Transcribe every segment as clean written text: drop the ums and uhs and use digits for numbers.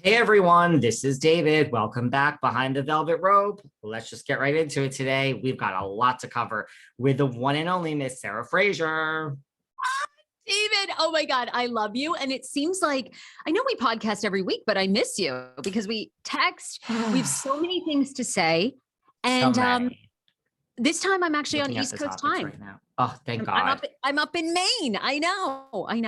Hey everyone, this is David. Welcome back behind the velvet rope. Let's just get right into it today. We've got a lot to cover with the one and only Miss Sarah Fraser. David, oh my God, I love you. And it seems like I know we podcast every week, but I miss you because we text. We have so many things to say. And this time I'm actually Looking on at East the Coast topics time. right now. Oh, thank God. I'm up in Maine. I know. And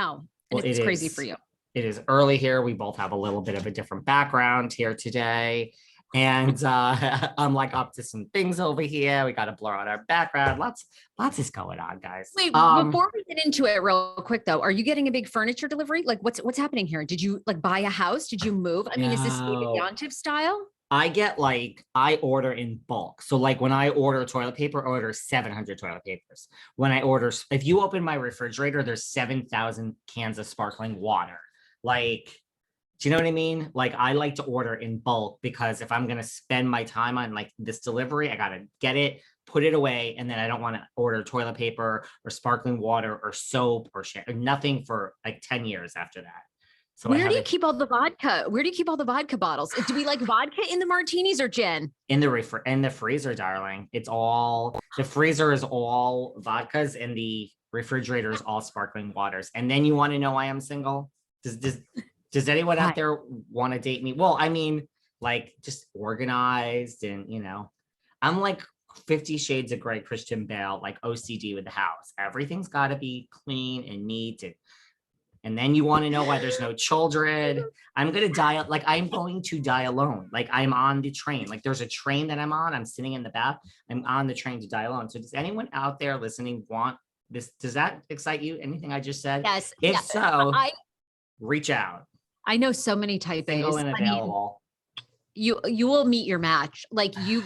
Well, it's crazy for you. It is early here. We both have a little bit of a different background here today. And I'm like up to some things over here. We got to blur out our background. Lots is going on, guys. Wait, before we get into it real quick though, are you getting a big furniture delivery? Like what's happening here? Did you like buy a house? Did you move? I mean, is this David Yontef style? I order in bulk. So like when I order toilet paper, I order 700 toilet papers. If you open my refrigerator, there's 7,000 cans of sparkling water. Like, do you know what I mean? Like I like to order in bulk because if I'm going to spend my time on like this delivery, I got to get it, put it away. And then I don't want to order toilet paper or sparkling water or soap or shit or nothing for like 10 years after that. So where do you keep all the vodka? Where do you keep all the vodka bottles? Do we like vodka in the martinis or gin? In the freezer, darling. The freezer is all vodkas and the refrigerator is all sparkling waters. And then you want to know why I'm single? Does anyone out there want to date me? Well, I mean, like just organized and I'm like 50 Shades of Grey Christian Bale, like OCD with the house. Everything's got to be clean and neat and then you want to know why there's no children. I'm going to die alone. Like I'm on the train. Like there's a train that I'm on. I'm sitting in the back. I'm on the train to die alone. So does anyone out there listening want this? Does that excite you? Anything I just said? Yes. If so, reach out. I know so many type A's. Single and available. You will meet your match. Like you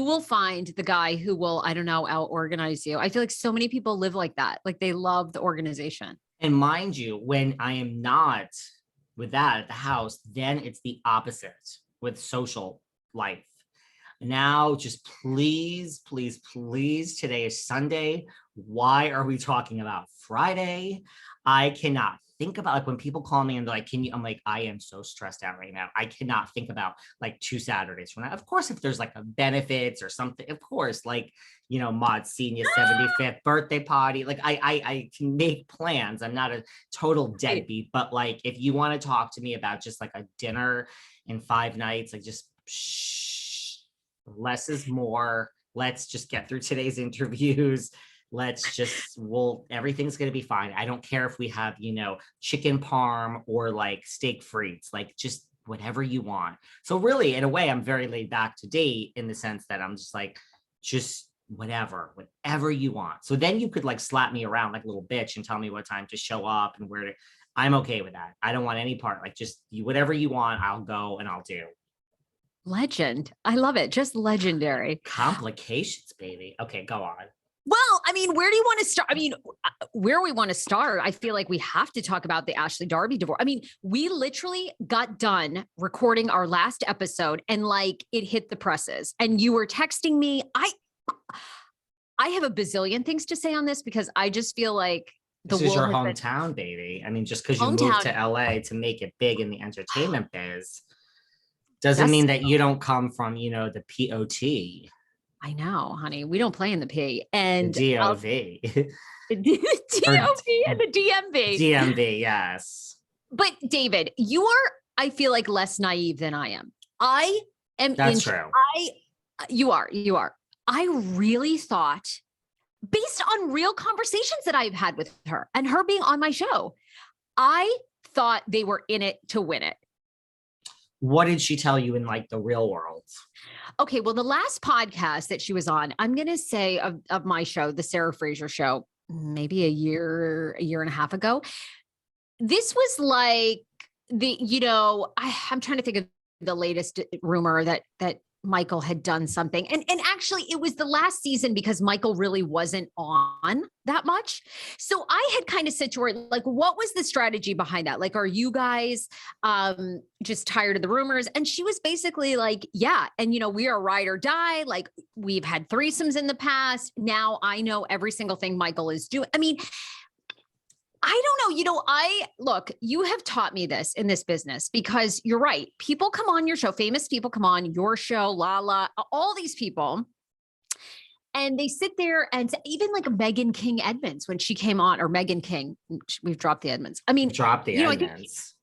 will find the guy who will, I don't know, out organize you. I feel like so many people live like that. Like they love the organization. And mind you, when I am not with that at the house, then it's the opposite with social life. Now, just please, please, please, today is Sunday. Why are we talking about Friday? I cannot think about like when people call me and they're like, I'm like, I am so stressed out right now. I cannot think about like 2 Saturdays from now. Of course, if there's like a benefits or something, of course, like, Maud's senior 75th birthday party. Like I can make plans. I'm not a total deadbeat, but like, if you want to talk to me about just like a dinner in 5 nights, like just shh, less is more. Let's just get through today's interviews. Everything's going to be fine. I don't care if we have, chicken parm or like steak frites, like just whatever you want. So really, in a way, I'm very laid back to date in the sense that I'm just like, just whatever you want. So then you could like slap me around like a little bitch and tell me what time to show up and where to, I'm okay with that. I don't want any part, like just whatever you want, I'll go and I'll do. Legend. I love it. Just legendary. Complications, baby. Okay, go on. Well, I mean, where do you want to start? I mean, where we want to start, I feel like we have to talk about the Ashley Darby divorce. I mean, we literally got done recording our last episode and like it hit the presses and you were texting me. I have a bazillion things to say on this because I just feel like this is your hometown, baby. I mean, just because you moved to LA to make it big in the entertainment biz doesn't mean that you don't come from, the POT. I know, honey. We don't play in the P and the DOV. DOV and the DMV. DMV, yes. But David, you are, I feel like, less naive than I am. I am. That's true. You are. I really thought, based on real conversations that I've had with her and her being on my show, I thought they were in it to win it. What did she tell you in like the real world? Okay, well, the last podcast that she was on, I'm going to say of my show, the Sarah Fraser Show, maybe a year and a half ago. This was like I'm trying to think of the latest rumor that Michael had done something. And actually it was the last season because Michael really wasn't on that much. So I had kind of said to her, like, what was the strategy behind that? Like, are you guys just tired of the rumors? And she was basically like, yeah. And, we are ride or die. Like we've had threesomes in the past. Now I know every single thing Michael is doing. I mean, I don't know. Look, you have taught me this in this business because you're right. People come on your show, famous people come on your show, Lala, all these people, and they sit there and even like Megan King Edmonds when she came on, or Megan King, we've dropped the Edmonds. I mean, Drop the Edmonds.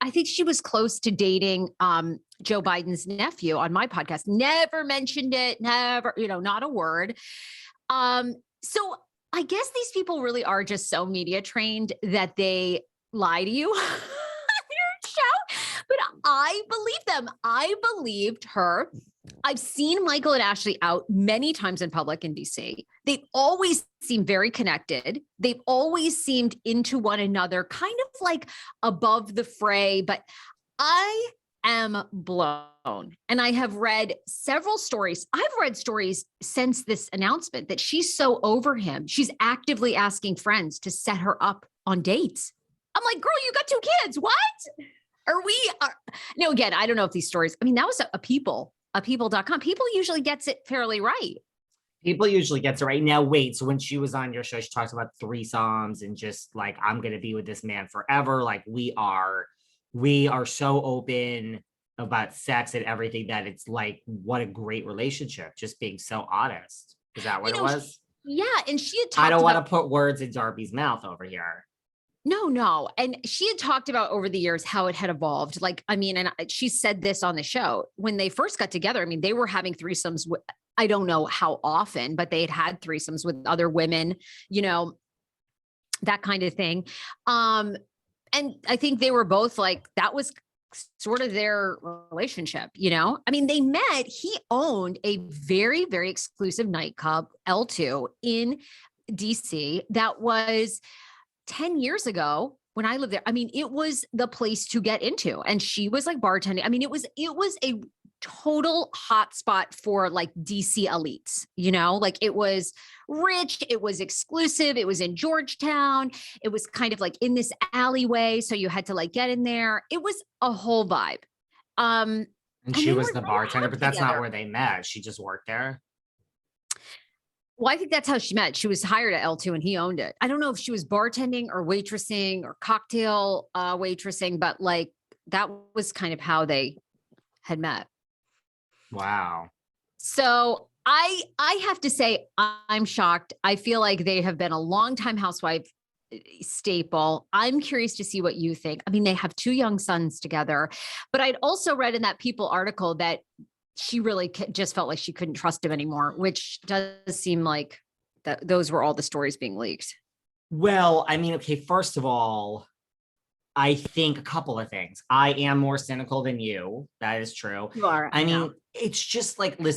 I think she was close to dating Joe Biden's nephew on my podcast. Never mentioned it, never, not a word. So I guess these people really are just so media trained that they lie to you on your show. But I believe them. I believed her. I've seen Michael and Ashley out many times in public in DC. They've always seemed very connected. They've always seemed into one another, kind of like above the fray. But I am blown. And I have read several stories. I've read stories since this announcement that she's so over him. She's actively asking friends to set her up on dates. I'm like, girl, you got 2 kids. What? Again, I don't know if these stories, I mean, that was a people.com. People usually gets it fairly right. People usually gets it right. Now, wait. So when she was on your show, she talks about threesomes and just like, I'm going to be with this man forever. Like we are so open about sex and everything that it's like, what a great relationship. Just being so honest. Is that what it was? Yeah. And she had talked I don't want to put words in Darby's mouth over here. No. And she had talked about over the years how it had evolved. Like, I mean, and she said this on the show when they first got together. I mean, they were having threesomes with, I don't know how often, but they had threesomes with other women, that kind of thing. And I think they were both like, that was sort of their relationship, I mean, they met, he owned a very, very exclusive nightclub, L2 in DC. That was 10 years ago when I lived there. I mean, it was the place to get into. And she was like bartending. I mean, it was a total hotspot for like DC elites, like it was rich, it was exclusive, it was in Georgetown, it was kind of like in this alleyway. So you had to like get in there. It was a whole vibe. And she was the bartender, but that's not where they met. She just worked there. Well, I think that's how she met. She was hired at L2 and he owned it. I don't know if she was bartending or waitressing or cocktail waitressing, but like that was kind of how they had met. Wow. So I have to say, I'm shocked. I feel like they have been a longtime housewife staple. I'm curious to see what you think. I mean, they have 2 young sons together, but I'd also read in that People article that she really just felt like she couldn't trust him anymore, which does seem like those were all the stories being leaked. Well, I mean, okay, first of all, I think a couple of things. I am more cynical than you. That is true. You are. I mean, it's just like, listen.